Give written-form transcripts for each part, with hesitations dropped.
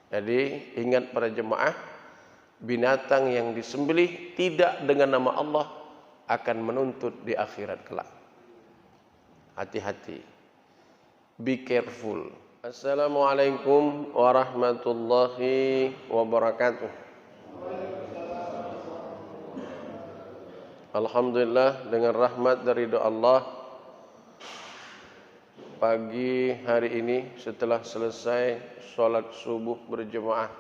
Jadi ingat para jemaah, binatang yang disembelih tidak dengan nama Allah akan menuntut di akhirat kelak. Hati-hati. Be careful. Assalamualaikum warahmatullahi wabarakatuh. Alhamdulillah, dengan rahmat dari doa Allah, pagi hari ini setelah selesai sholat subuh berjemaah,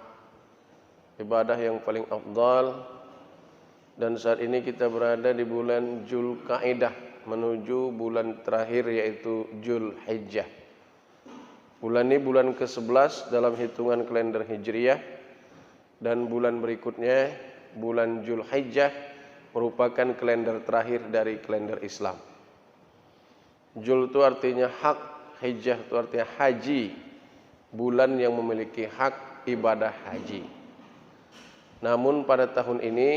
ibadah yang paling afdal, dan saat ini kita berada di bulan Dzulqa'dah menuju bulan terakhir yaitu Dzulhijjah. Bulan ini bulan ke-11 dalam hitungan kalender Hijriyah, dan bulan berikutnya bulan Dzulhijjah merupakan kalender terakhir dari kalender Islam. Dzul itu artinya hak, Hijjah itu artinya haji, bulan yang memiliki hak ibadah haji. Namun pada tahun ini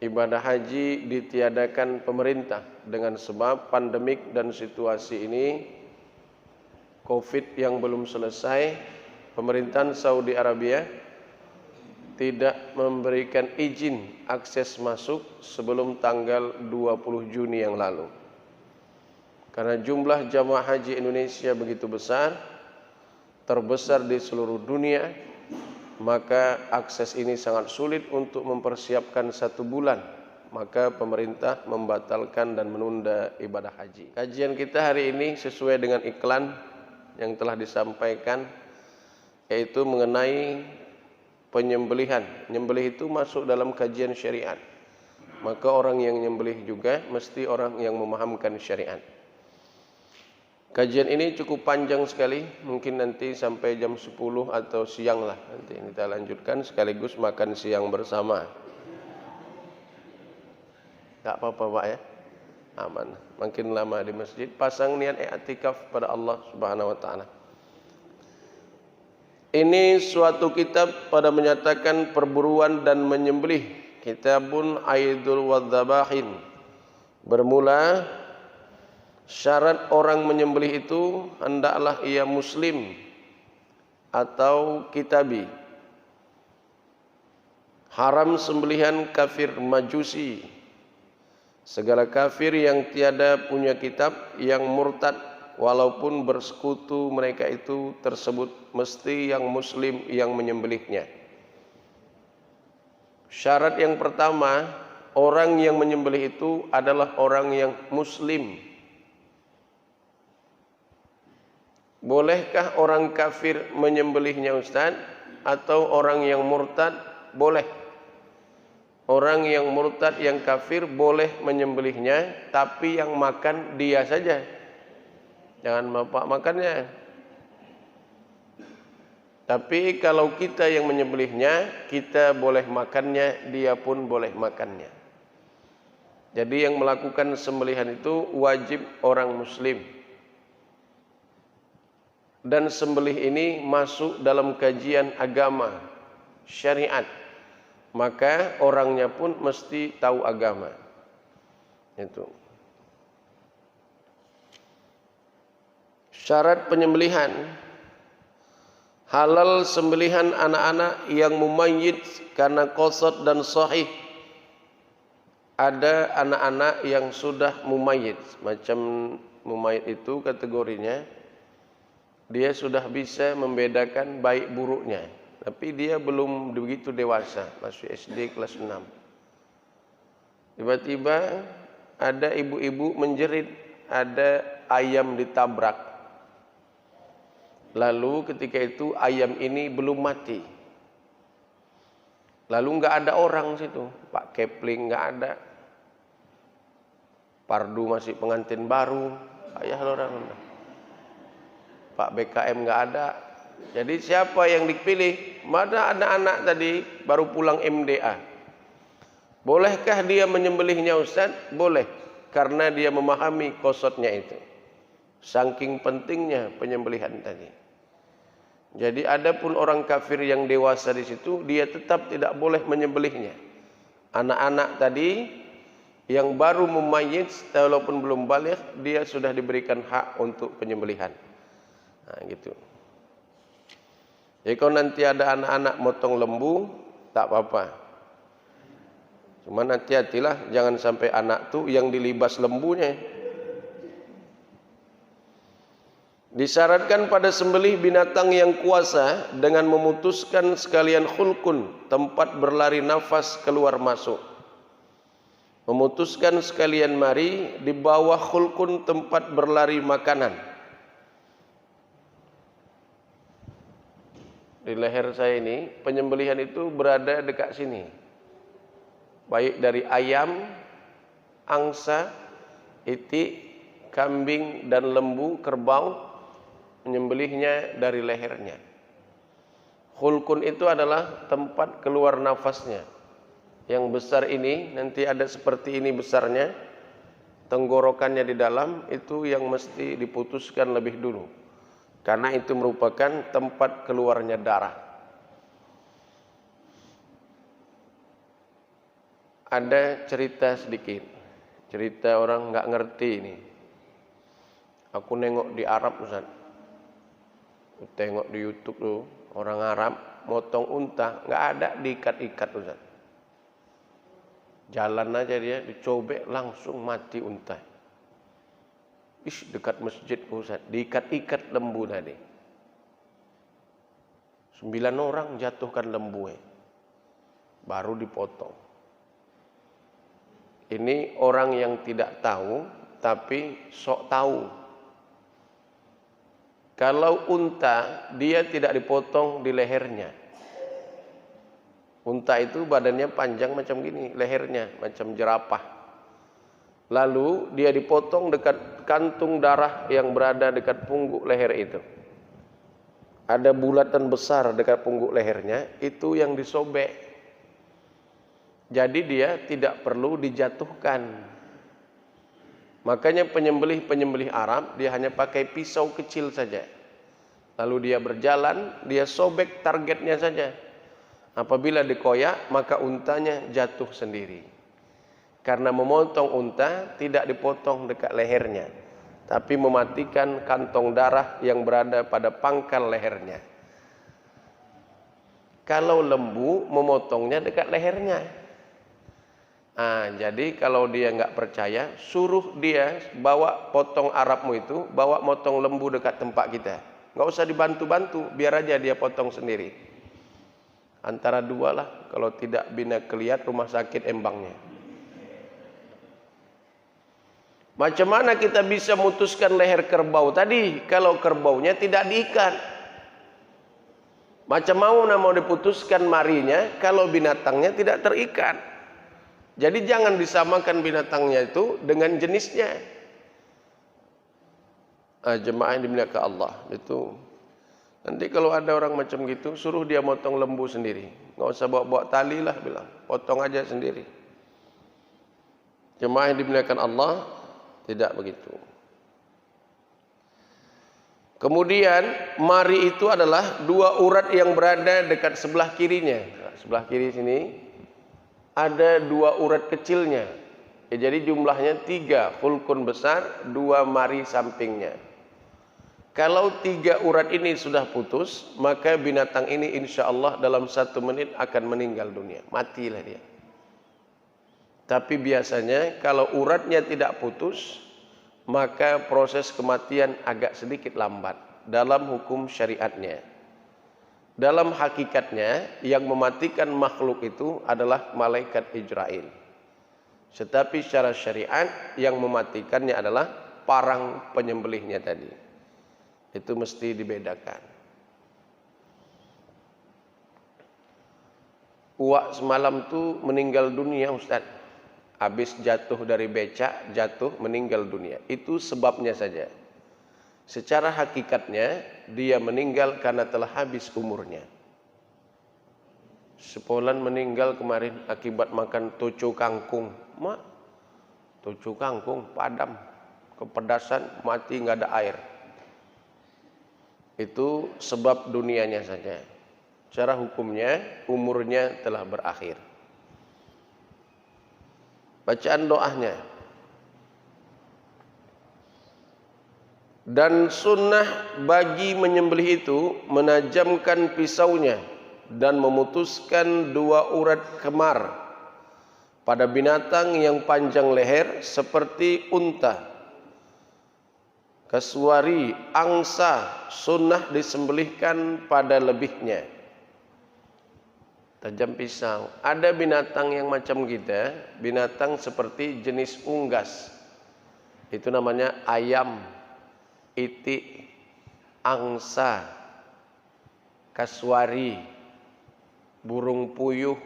ibadah haji ditiadakan pemerintah dengan sebab pandemik dan situasi ini Covid yang belum selesai. Pemerintahan Saudi Arabia tidak memberikan izin akses masuk sebelum tanggal 20 Juni yang lalu. Karena jumlah jamaah haji Indonesia begitu besar, terbesar di seluruh dunia, maka akses ini sangat sulit untuk mempersiapkan 1 bulan. Maka pemerintah membatalkan dan menunda ibadah haji. Kajian kita hari ini sesuai dengan iklan yang telah disampaikan, yaitu mengenai penyembelihan. Nyembelih itu masuk dalam kajian syariat. Maka orang yang nyembelih juga mesti orang yang memahamkan syariat. Kajian ini cukup panjang sekali, mungkin nanti sampai jam 10 atau siang lah. Nanti kita lanjutkan sekaligus makan siang bersama. Tak apa-apa Pak ya, aman. Makin lama di masjid, pasang niat i'tikaf pada Allah Subhanahu wa taala. Ini suatu kitab pada menyatakan perburuan dan menyembelih. Kitabun Aidul Wadzabahin. Bermula, syarat orang menyembelih itu hendaklah ia muslim atau kitabi. Haram sembelihan kafir majusi. Segala kafir yang tiada punya kitab, yang murtad, walaupun bersekutu mereka itu tersebut, mesti yang muslim yang menyembelihnya. Syarat yang pertama, orang yang menyembelih itu adalah orang yang muslim. Bolehkah orang kafir menyembelihnya Ustaz? Atau orang yang murtad? Boleh. Orang yang murtad, yang kafir boleh menyembelihnya, tapi yang makan dia saja. Jangan bapak makannya. Tapi kalau kita yang menyembelihnya, kita boleh makannya, dia pun boleh makannya. Jadi yang melakukan sembelihan itu wajib orang muslim. Dan sembelih ini masuk dalam kajian agama, syariat. Maka orangnya pun mesti tahu agama. Itu. Syarat penyembelihan. Halal sembelihan anak-anak yang mumayyid karena qasad dan sahih. Ada anak-anak yang sudah mumayyid. Macam mumayyid itu kategorinya, dia sudah bisa membedakan baik buruknya. Tapi dia belum begitu dewasa, masih SD kelas 6. Tiba-tiba ada ibu-ibu menjerit, ada ayam ditabrak. Lalu ketika itu ayam ini belum mati. Lalu enggak ada orang situ, Pak Kepling enggak ada. Pardu masih pengantin baru, ayah orang. Pak BKM enggak ada. Jadi siapa yang dipilih? Mana anak-anak tadi baru pulang MDA. Bolehkah dia menyembelihnya Ustaz? Boleh, karena dia memahami qasatnya itu. Saking pentingnya penyembelihan tadi. Jadi adapun orang kafir yang dewasa di situ, dia tetap tidak boleh menyembelihnya. Anak-anak tadi yang baru mumayyiz walaupun belum baligh, dia sudah diberikan hak untuk penyembelihan. Nah, gitu. Jadi kalau nanti ada anak-anak motong lembu, tak apa-apa. Cuma hati-hatilah, jangan sampai anak tuh yang dilibas lembunya. Disyaratkan pada sembelih binatang yang kuasa dengan memutuskan sekalian khulkun, tempat berlari nafas keluar masuk. Memutuskan sekalian mari di bawah khulkun, tempat berlari makanan. Di leher saya ini, penyembelihan itu berada dekat sini. Baik dari ayam, angsa, itik, kambing dan lembu, kerbau, menyembelihnya dari lehernya. Khulkun itu adalah tempat keluar nafasnya. Yang besar ini, nanti ada seperti ini besarnya, tenggorokannya di dalam, itu yang mesti diputuskan lebih dulu. Karena itu merupakan tempat keluarnya darah. Ada cerita sedikit, cerita orang nggak ngerti ini. Aku nengok di Arab, Ustaz. Aku tengok di YouTube tuh, orang Arab motong unta, nggak ada diikat-ikat, Ustaz. Jalan aja dia, dicobek langsung mati unta. Dekat masjid, Ustaz, diikat-ikat lembu tadi. 9 orang jatuhkan lembu, baru dipotong. Ini orang yang tidak tahu, tapi sok tahu. Kalau unta, dia tidak dipotong di lehernya. Unta itu badannya panjang macam gini, lehernya macam jerapah. Lalu dia dipotong dekat kantung darah yang berada dekat pungguk leher itu. Ada bulatan besar dekat pungguk lehernya, itu yang disobek. Jadi dia tidak perlu dijatuhkan. Makanya penyembelih-penyembelih Arab, dia hanya pakai pisau kecil saja. Lalu dia berjalan, dia sobek targetnya saja. Apabila dikoyak, maka untanya jatuh sendiri. Karena memotong unta tidak dipotong dekat lehernya, tapi mematikan kantong darah yang berada pada pangkal lehernya. Kalau lembu, memotongnya dekat lehernya. Jadi kalau dia nggak percaya, suruh dia bawa potong Arabmu itu, bawa motong lembu dekat tempat kita. Nggak usah dibantu-bantu, biar aja dia potong sendiri. Antara dua lah, kalau tidak bina keliat rumah sakit embangnya. Macam mana kita bisa memutuskan leher kerbau tadi kalau kerbaunya tidak diikat? Macam mana mau diputuskan marinya kalau binatangnya tidak terikat? Jadi jangan disamakan binatangnya itu dengan jenisnya. Jemaah yang dimuliakan Allah, itu nanti kalau ada orang macam gitu, suruh dia motong lembu sendiri. Nggak usah bawa-bawa tali lah, bilang potong aja sendiri. Jemaah yang dimuliakan Allah, tidak begitu. Kemudian mari itu adalah 2 urat yang berada dekat sebelah kirinya. Sebelah kiri sini ada 2 urat kecilnya. Jadi jumlahnya 3 khulkun besar, 2 mari sampingnya. Kalau 3 urat ini sudah putus, maka binatang ini insya Allah dalam 1 menit akan meninggal dunia. Matilah dia. Tapi biasanya kalau uratnya tidak putus, maka proses kematian agak sedikit lambat dalam hukum syariatnya. Dalam hakikatnya, yang mematikan makhluk itu adalah malaikat Ijrail. Tetapi secara syariat, yang mematikannya adalah parang penyembelihnya tadi. Itu mesti dibedakan. Uak semalam tu meninggal dunia, Ustaz. Habis jatuh dari becak, jatuh meninggal dunia. Itu sebabnya saja. Secara hakikatnya dia meninggal karena telah habis umurnya. Sepolan meninggal kemarin akibat makan toco kangkung. Toco kangkung padam, kepedasan, mati nggak ada air. Itu sebab dunianya saja. Secara hukumnya umurnya telah berakhir. Bacaan doanya. Dan sunnah bagi menyembelih itu menajamkan pisaunya dan memutuskan dua urat kemar pada binatang yang panjang leher seperti unta, kaswari, angsa. Sunnah disembelihkan pada lebihnya. Tajam pisau. Ada binatang yang macam kita, binatang seperti jenis unggas. Itu namanya ayam, itik, angsa, kaswari, burung puyuh.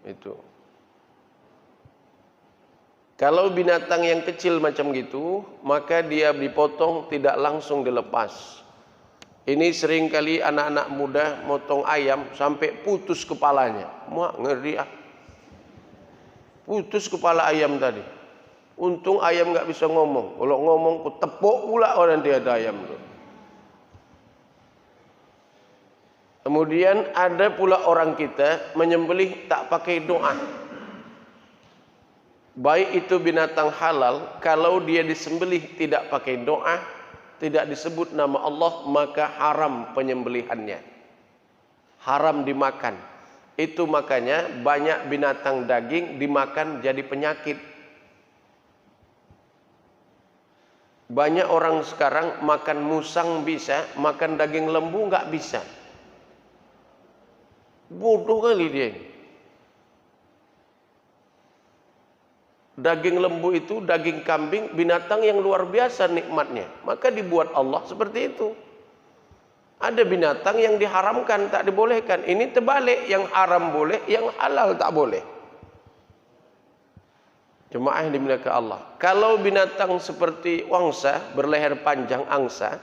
Itu. Kalau binatang yang kecil macam gitu, maka dia dipotong, tidak langsung dilepas. Ini seringkali anak-anak muda motong ayam sampai putus kepalanya. Mak, ngeri ah. Putus kepala ayam tadi. Untung ayam nggak bisa ngomong. Kalau ngomong, ku tepuk pula orang dia ada ayam tu. Kemudian ada pula orang kita menyembelih tak pakai doa. Baik itu binatang halal, kalau dia disembelih tidak pakai doa, tidak disebut nama Allah, maka haram penyembelihannya. Haram dimakan. Itu makanya banyak binatang daging dimakan jadi penyakit. Banyak orang sekarang makan musang bisa, makan daging lembu nggak bisa. Bodoh kali dia. Daging lembu itu, daging kambing, binatang yang luar biasa nikmatnya. Maka dibuat Allah seperti itu. Ada binatang yang diharamkan, tak dibolehkan. Ini terbalik, yang haram boleh, yang halal tak boleh. Jemaah yang dimuliakan Allah. Kalau binatang seperti wangsa, berleher panjang, angsa,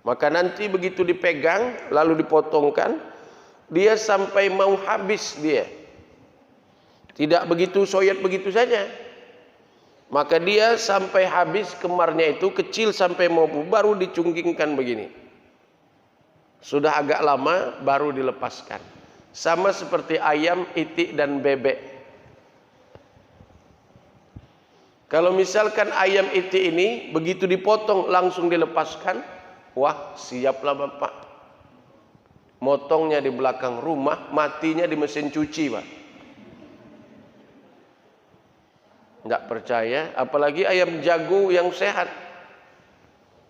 maka nanti begitu dipegang, lalu dipotongkan, dia sampai mau habis dia. Tidak begitu soyat begitu saja. Maka dia sampai habis kemarnya itu, kecil sampai mau baru dicunggingkan begini. Sudah agak lama baru dilepaskan. Sama seperti ayam, itik dan bebek. Kalau misalkan ayam itik ini begitu dipotong langsung dilepaskan, wah siaplah bapak. Motongnya di belakang rumah, matinya di mesin cuci, Pak. Enggak percaya, apalagi ayam jago yang sehat.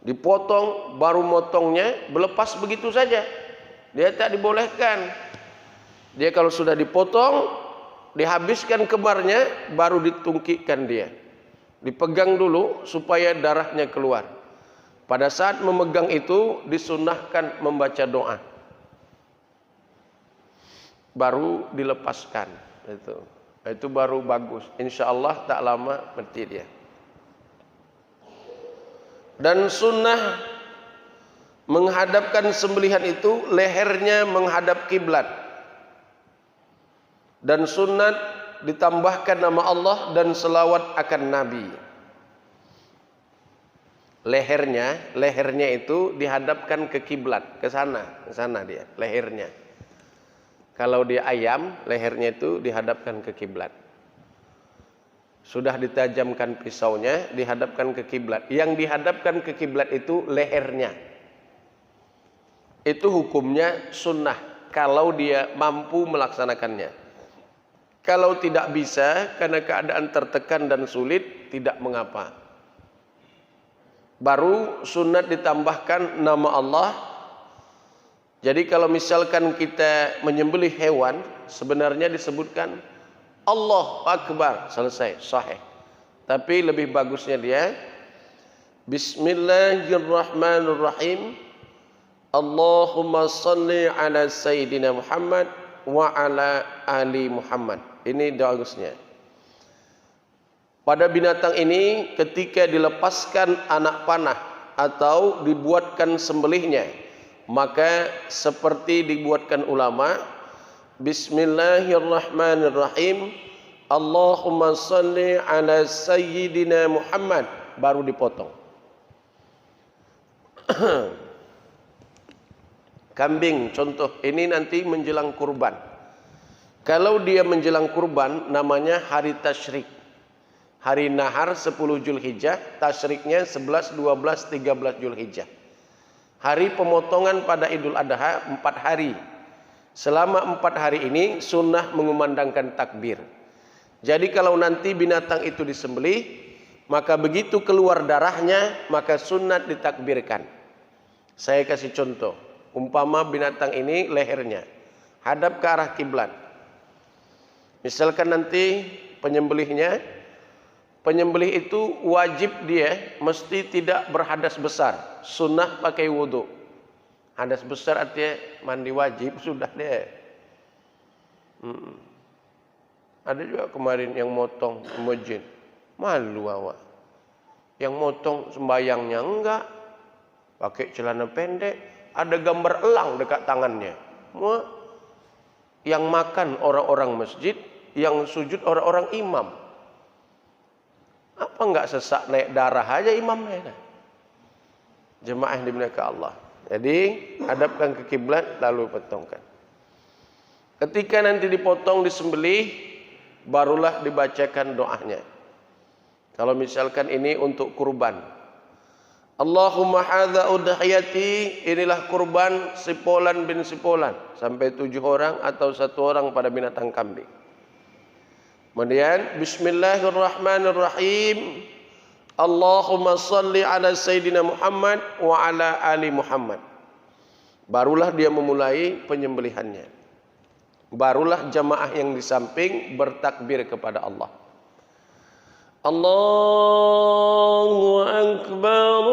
Dipotong, baru motongnya berlepas begitu saja. Dia tak dibolehkan. Dia kalau sudah dipotong, dihabiskan kemarnya, baru ditungkikkan dia. Dipegang dulu supaya darahnya keluar. Pada saat memegang itu disunnahkan membaca doa. Baru dilepaskan. Itu baru bagus. Insya Allah tak lama mati dia. Dan sunnah menghadapkan sembelihan itu lehernya menghadap kiblat. Dan sunnat ditambahkan nama Allah dan selawat akan Nabi. Lehernya itu dihadapkan ke kiblat, ke sana dia, lehernya. Kalau dia ayam, lehernya itu dihadapkan ke kiblat. Sudah ditajamkan pisaunya, dihadapkan ke kiblat. Yang dihadapkan ke kiblat itu lehernya. Itu hukumnya sunnah kalau dia mampu melaksanakannya. Kalau tidak bisa karena keadaan tertekan dan sulit, tidak mengapa. Baru sunnat ditambahkan nama Allah. Jadi kalau misalkan kita menyembelih hewan, sebenarnya disebutkan Allah Akbar, selesai, sahih. Tapi lebih bagusnya dia Bismillahirrahmanirrahim. Allahumma salli ala Sayyidina Muhammad wa ala ali Muhammad. Ini bagusnya. Pada binatang ini ketika dilepaskan anak panah atau dibuatkan sembelihnya, maka seperti dibuatkan ulama, Bismillahirrahmanirrahim, Allahumma salli ala Sayyidina Muhammad, baru dipotong. Kambing contoh, ini nanti menjelang kurban. Kalau dia menjelang kurban, namanya hari tasyrik. Hari nahar 10 Zulhijjah, tasyriknya 11, 12, 13 Zulhijjah. Hari pemotongan pada Idul Adha 4 hari. Selama 4 hari ini sunnah mengumandangkan takbir. Jadi kalau nanti binatang itu disembelih, maka begitu keluar darahnya, maka sunat ditakbirkan. Saya kasih contoh. Umpama binatang ini lehernya hadap ke arah kiblat. Misalkan nanti penyembelih itu wajib dia mesti tidak berhadas besar. Sunnah pakai wudu. Hadas besar artinya mandi wajib sudah deh. Ada juga kemarin yang motong ke masjid. Malu awak. Yang motong sembayangnya enggak. Pakai celana pendek. Ada gambar elang dekat tangannya. Yang makan orang-orang masjid, yang sujud orang-orang imam. Apa enggak sesak naik darah aja imamnya? Jemaah yang dimuliakan Allah. Jadi hadapkan ke kiblat lalu potongkan. Ketika nanti dipotong disembelih, barulah dibacakan doanya. Kalau misalkan ini untuk kurban. Allahumma hadza udhiyati, inilah kurban sipolan bin sipolan, sampai 7 orang atau 1 orang pada binatang kambing. Kemudian bismillahirrahmanirrahim. Allahumma salli ala sayyidina Muhammad wa ala ali Muhammad. Barulah dia memulai penyembelihannya. Barulah jamaah yang di samping bertakbir kepada Allah. Allahu akbar,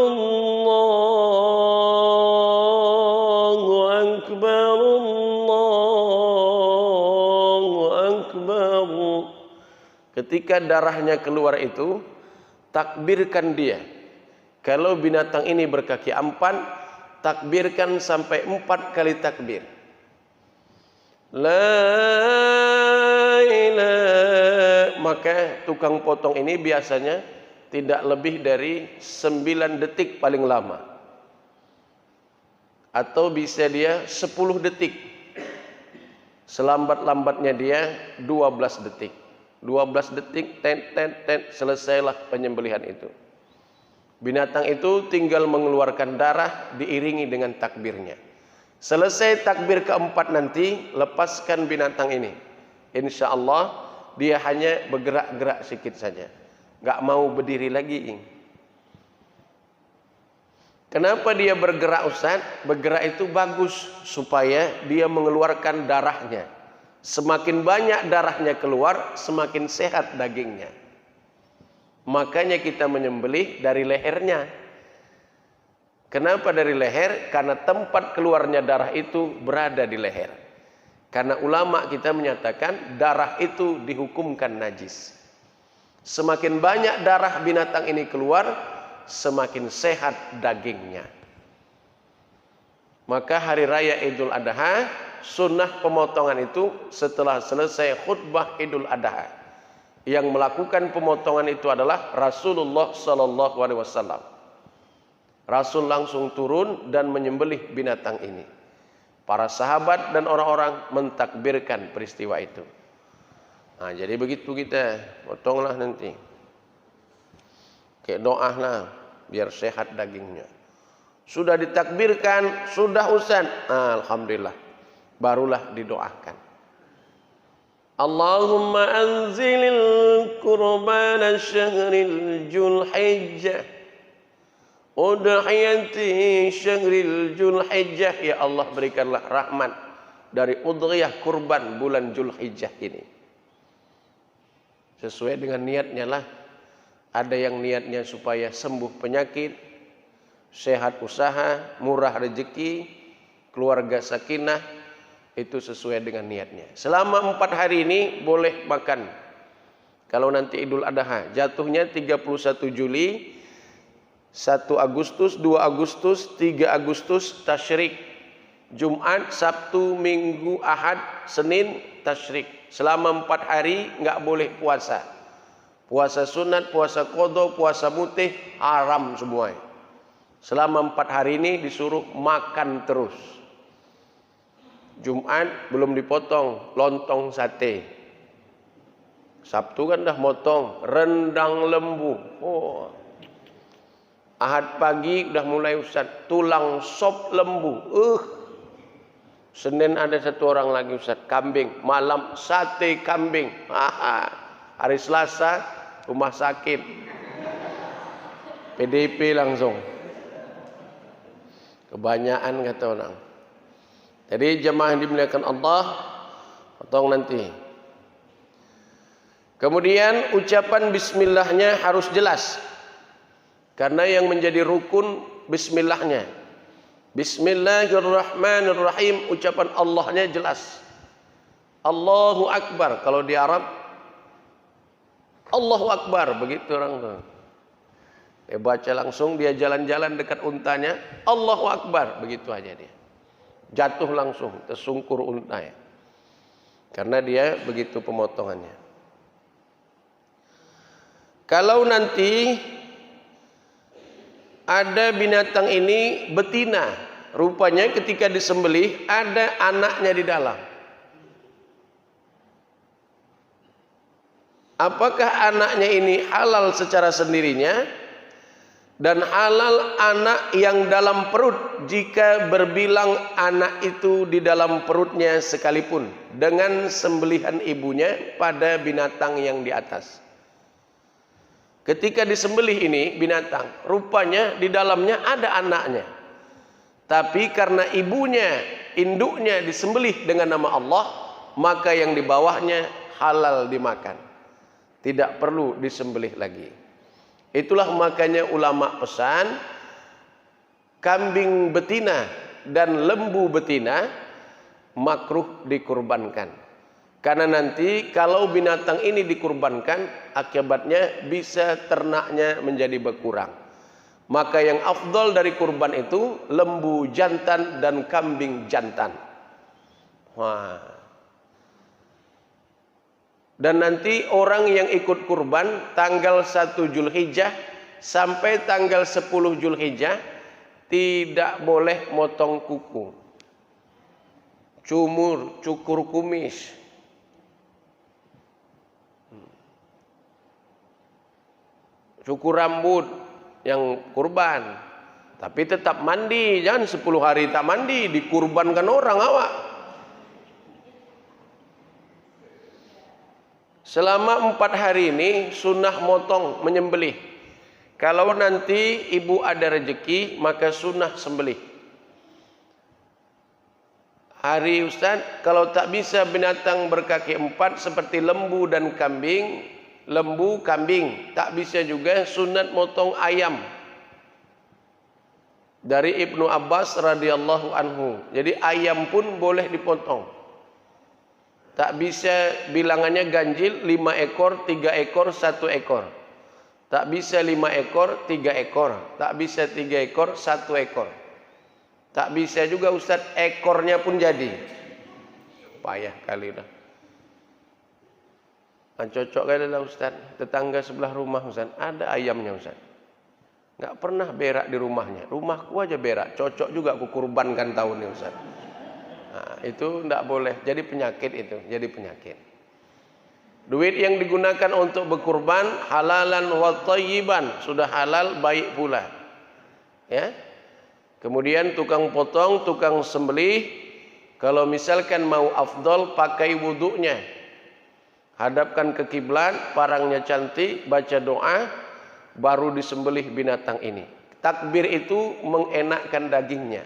Allahu akbar, Allahu akbar. Ketika darahnya keluar itu, takbirkan dia. Kalau binatang ini berkaki 4, takbirkan sampai 4 kali takbir. La ilaha. Maka tukang potong ini biasanya tidak lebih dari 9 detik paling lama. Atau bisa dia 10 detik. Selambat-lambatnya dia 12 detik. 12 detik, selesailah penyembelihan itu. Binatang itu tinggal mengeluarkan darah diiringi dengan takbirnya. Selesai takbir keempat nanti, lepaskan binatang ini. Insya Allah dia hanya bergerak-gerak sedikit saja. Gak mau berdiri lagi. Kenapa dia bergerak Ustaz? Bergerak itu bagus supaya dia mengeluarkan darahnya. Semakin banyak darahnya keluar, semakin sehat dagingnya. Makanya kita menyembelih dari lehernya. Kenapa dari leher? Karena tempat keluarnya darah itu berada di leher. Karena ulama kita menyatakan darah itu dihukumkan najis. Semakin banyak darah binatang ini keluar, semakin sehat dagingnya. Maka hari raya Idul Adha, sunnah pemotongan itu setelah selesai khutbah Idul Adha. Yang melakukan pemotongan itu adalah Rasulullah sallallahu alaihi wasallam. Rasul langsung turun dan menyembelih binatang ini. Para sahabat dan orang-orang mentakbirkan peristiwa itu. Nah, jadi begitu kita potonglah nanti. Kayak doa lah biar sehat dagingnya. Sudah ditakbirkan, sudah Ustaz. Alhamdulillah. Barulah didoakan. Allahumma anzilil qurbana syahril Zulhijjah. Udhiyati syahril Zulhijjah. Ya Allah, berikanlah rahmat dari udhiyah kurban bulan Zulhijjah ini. Sesuai dengan niatnya lah. Ada yang niatnya supaya sembuh penyakit, sehat usaha, murah rezeki, keluarga sakinah. Itu sesuai dengan niatnya. Selama 4 hari ini boleh makan. Kalau nanti Idul Adha jatuhnya 31 Juli, 1 Agustus, 2 Agustus, 3 Agustus tasyrik. Jumat, Sabtu, Minggu, Ahad, Senin tasyrik. Selama 4 hari enggak boleh puasa. Puasa sunat, puasa qadha, puasa mutih haram semua. Selama 4 hari ini disuruh makan terus. Jumat belum dipotong, lontong sate. Sabtu kan dah motong, rendang lembu. Oh. Ahad pagi udah mulai Ustaz, tulang sop lembu. Senin ada satu orang lagi Ustaz, kambing. Malam sate kambing. Hari Selasa rumah sakit. PDP langsung. Kebanyakan kata orang. Jadi jemaah yang dimuliakan Allah, potong nanti. Kemudian ucapan bismillahnya harus jelas. Karena yang menjadi rukun bismillahnya. Bismillahirrahmanirrahim, ucapan Allahnya jelas. Allahu Akbar, kalau di Arab Allahu Akbar, begitu orang tuh. Dia baca langsung, dia jalan-jalan dekat untanya, Allahu Akbar, begitu aja dia. Jatuh langsung, tersungkur untanya. Karena dia begitu pemotongannya. Kalau nanti ada binatang ini betina, rupanya ketika disembelih ada anaknya di dalam. Apakah anaknya ini halal secara sendirinya dan halal anak yang dalam perut jika berbilang anak itu di dalam perutnya sekalipun dengan sembelihan ibunya pada binatang yang di atas. Ketika disembelih ini binatang, rupanya di dalamnya ada anaknya. Tapi karena ibunya, induknya disembelih dengan nama Allah, maka yang di bawahnya halal dimakan. Tidak perlu disembelih lagi. Itulah makanya ulama pesan, kambing betina dan lembu betina makruh dikurbankan. Karena nanti kalau binatang ini dikurbankan, akibatnya bisa ternaknya menjadi berkurang. Maka yang afdal dari kurban itu lembu jantan dan kambing jantan. Wah. Dan nanti orang yang ikut kurban tanggal 1 Zulhijjah sampai tanggal 10 Zulhijjah tidak boleh motong kuku, cukur kumis. Cukur rambut yang kurban, tapi tetap mandi, jangan 10 hari tak mandi, dikurbankan orang awak. Selama 4 hari ini sunnah motong, menyembelih. Kalau nanti ibu ada rezeki, maka sunnah sembelih. Hari Ustaz, kalau tak bisa binatang berkaki 4 seperti lembu dan kambing, lembu, kambing, tak bisa juga sunat motong ayam. Dari Ibnu Abbas radhiyallahu anhu. Jadi ayam pun boleh dipotong. Tak bisa bilangannya ganjil 5 ekor, 3 ekor, 1 ekor. Tak bisa 5 ekor, 3 ekor. Tak bisa 3 ekor, 1 ekor. Tak bisa juga Ustaz ekornya pun jadi. Payah kali dah. Cocok kali lah Ustaz, tetangga sebelah rumah Ustaz, ada ayamnya Ustaz. Enggak pernah berak di rumahnya. Rumahku aja berak, cocok juga aku kurbankan tahun ini Ustaz. Nah, itu enggak boleh, jadi penyakit itu, jadi penyakit. Duit yang digunakan untuk berkurban halalan wa thayyiban, sudah halal baik pula. Ya. Kemudian tukang potong, tukang sembelih, kalau misalkan mau afdal pakai wudunya. Hadapkan ke kiblat, parangnya cantik, baca doa, baru disembelih binatang ini. Takbir itu mengenakkan dagingnya.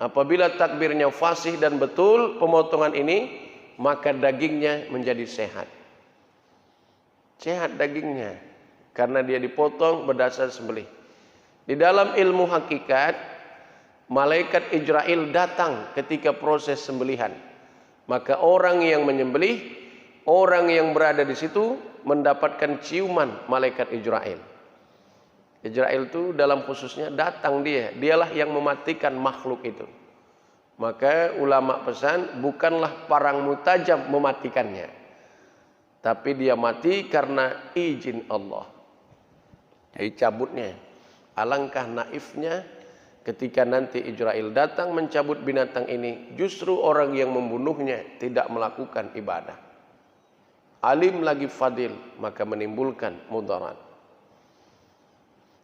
Apabila takbirnya fasih dan betul pemotongan ini, maka dagingnya menjadi sehat. Sehat dagingnya karena dia dipotong berdasar sembelih. Di dalam ilmu hakikat, malaikat Ijrail datang ketika proses sembelihan. Maka orang yang menyembelih, orang yang berada di situ mendapatkan ciuman malaikat Ijrail. Ijrail itu dalam khususnya datang dialah yang mematikan makhluk itu. Maka ulama pesan, bukanlah parangmu tajam mematikannya, tapi dia mati karena izin Allah. Jadi cabutnya. Alangkah naifnya ketika nanti Ijrail datang mencabut binatang ini, justru orang yang membunuhnya tidak melakukan ibadah. alim lagi fadil, maka menimbulkan mudarat.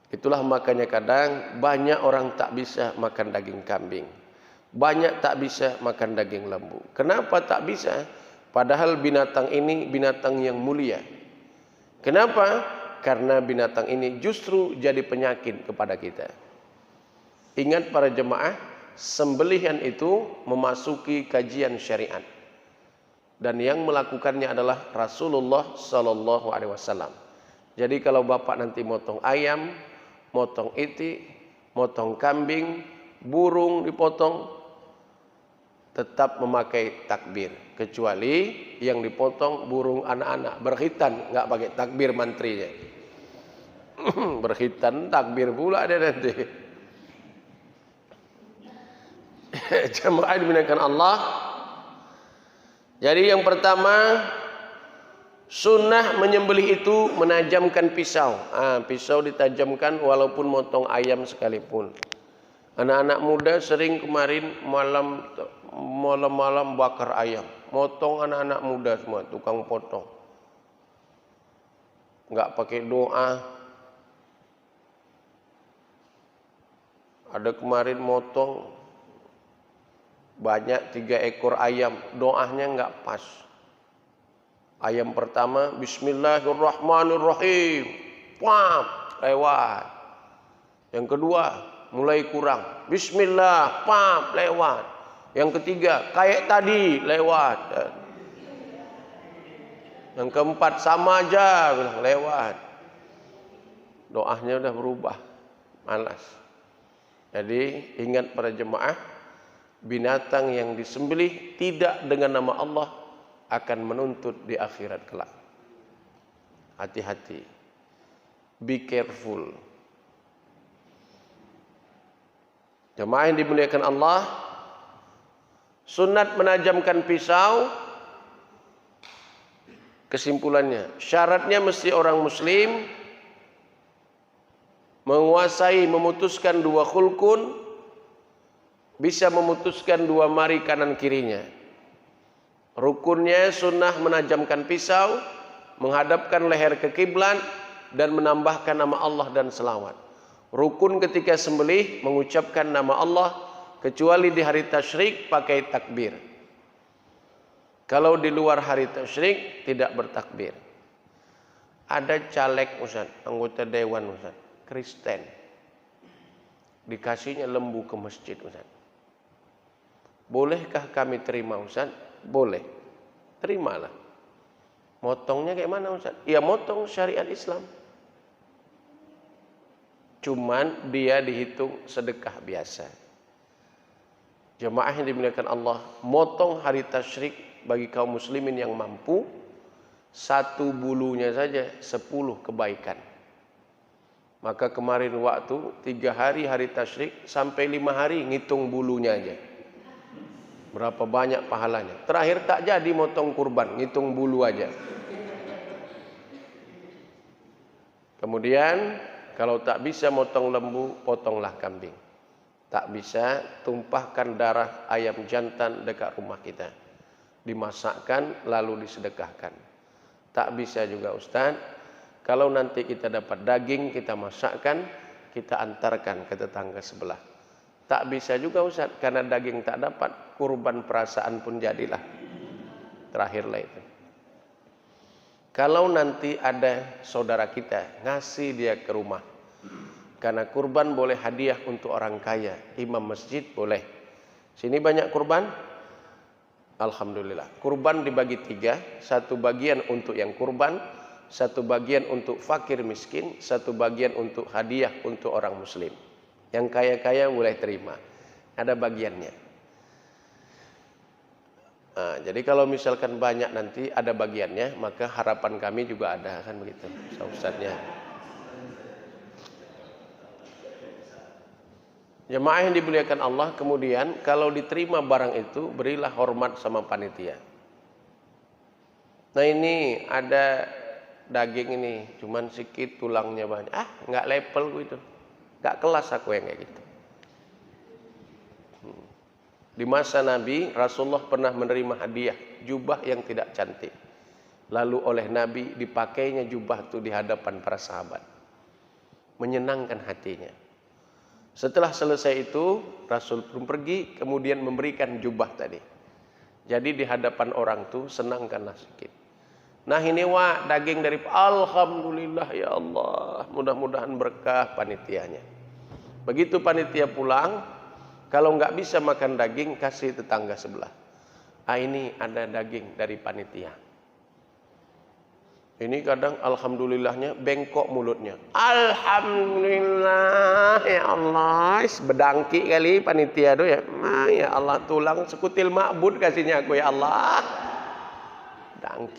Itulah makanya kadang banyak orang tak bisa makan daging kambing, banyak tak bisa makan daging lembu. Kenapa tak bisa? Padahal binatang ini binatang yang mulia. Kenapa? Karena binatang ini justru jadi penyakit kepada kita. Ingat para jemaah, sembelihan itu memasuki kajian syariat. Dan yang melakukannya adalah Rasulullah Sallallahu Alaihi Wasallam. Jadi kalau bapak nanti motong ayam, motong itik, motong kambing, burung dipotong, tetap memakai takbir. Kecuali yang dipotong burung anak-anak, berkhitan, nggak pakai takbir mantrinya. Berkhitan takbir pula dia nanti. Jemaah dimuliakan Allah. Jadi yang pertama, sunnah menyembelih itu menajamkan pisau. Pisau ditajamkan walaupun motong ayam sekalipun. Anak-anak muda sering kemarin malam-malam bakar ayam. Motong anak-anak muda semua, tukang potong. Enggak pakai doa. Ada kemarin motong banyak 3 ekor ayam, doanya enggak pas. Ayam pertama Bismillahirrahmanirrahim, pam, lewat. Yang kedua mulai kurang, Bismillah, pam, lewat. Yang ketiga kayak tadi, lewat. Yang keempat sama aja, bilang lewat. Doanya udah berubah, malas. Jadi ingat para jemaah, binatang yang disembelih tidak dengan nama Allah akan menuntut di akhirat kelak. Hati-hati. Be careful. Jemaah yang dimuliakan Allah, sunat menajamkan pisau. Kesimpulannya, syaratnya mesti orang muslim menguasai, memutuskan 2 khulqun, bisa memutuskan 2 mari kanan kirinya. Rukunnya sunnah menajamkan pisau, menghadapkan leher ke kiblat, dan menambahkan nama Allah dan selawat. Rukun ketika sembelih mengucapkan nama Allah, kecuali di hari tasyrik pakai takbir. Kalau di luar hari tasyrik tidak bertakbir. Ada caleg Ustaz, anggota dewan Ustaz, Kristen. Dikasihnya lembu ke masjid Ustaz. Bolehkah kami terima Ustaz? Boleh. Terimalah. Motongnya kayak mana Ustaz? Ya motong syariat Islam. Cuman dia dihitung sedekah biasa. Jemaah yang dimuliakan Allah, motong hari tasyrik bagi kaum muslimin yang mampu, 1 bulunya saja 10 kebaikan. Maka kemarin waktu 3 hari tasyrik sampai 5 hari ngitung bulunya aja. Berapa banyak pahalanya. Terakhir tak jadi motong kurban, ngitung bulu aja. Kemudian kalau tak bisa motong lembu, potonglah kambing. Tak bisa, tumpahkan darah ayam jantan dekat rumah kita. Dimasakkan lalu disedekahkan. Tak bisa juga Ustaz, kalau nanti kita dapat daging, kita masakkan, kita antarkan ke tetangga sebelah. Tak bisa juga Ustaz, karena daging tak dapat, kurban perasaan pun jadilah. Terakhirlah itu. Kalau nanti ada saudara kita, ngasih dia ke rumah. Karena kurban boleh hadiah untuk orang kaya, imam masjid boleh. Sini banyak kurban? Alhamdulillah. Kurban dibagi 3, 1 bagian untuk yang kurban, 1 bagian untuk fakir miskin, 1 bagian untuk hadiah untuk orang muslim. Yang kaya-kaya boleh terima, ada bagiannya. Jadi kalau misalkan banyak nanti ada bagiannya, maka harapan kami juga ada, kan begitu Ustaznya. Jemaah yang dimuliakan Allah, kemudian kalau diterima barang itu, berilah hormat sama panitia. Nah ini ada daging ini, cuman sedikit tulangnya banyak. Nggak level gue itu. Nggak kelas aku yang kayak gitu. Di masa Nabi, Rasulullah pernah menerima hadiah jubah yang tidak cantik. Lalu oleh Nabi dipakainya jubah itu di hadapan para sahabat. Menyenangkan hatinya. Setelah selesai itu, Rasul pun pergi kemudian memberikan jubah tadi. Jadi di hadapan orang itu senangkanlah sedikit. Nah ini daging dari alhamdulillah ya Allah. Mudah-mudahan berkah panitianya. Begitu panitia pulang, kalau nggak bisa makan daging, kasih tetangga sebelah. Ini ada daging dari panitia. Ini kadang alhamdulillahnya bengkok mulutnya. Alhamdulillah ya Allah. Bedangki kali panitia tu ya. Ya Allah tulang sekutil ma'bud kasihnya aku ya Allah. Dangki.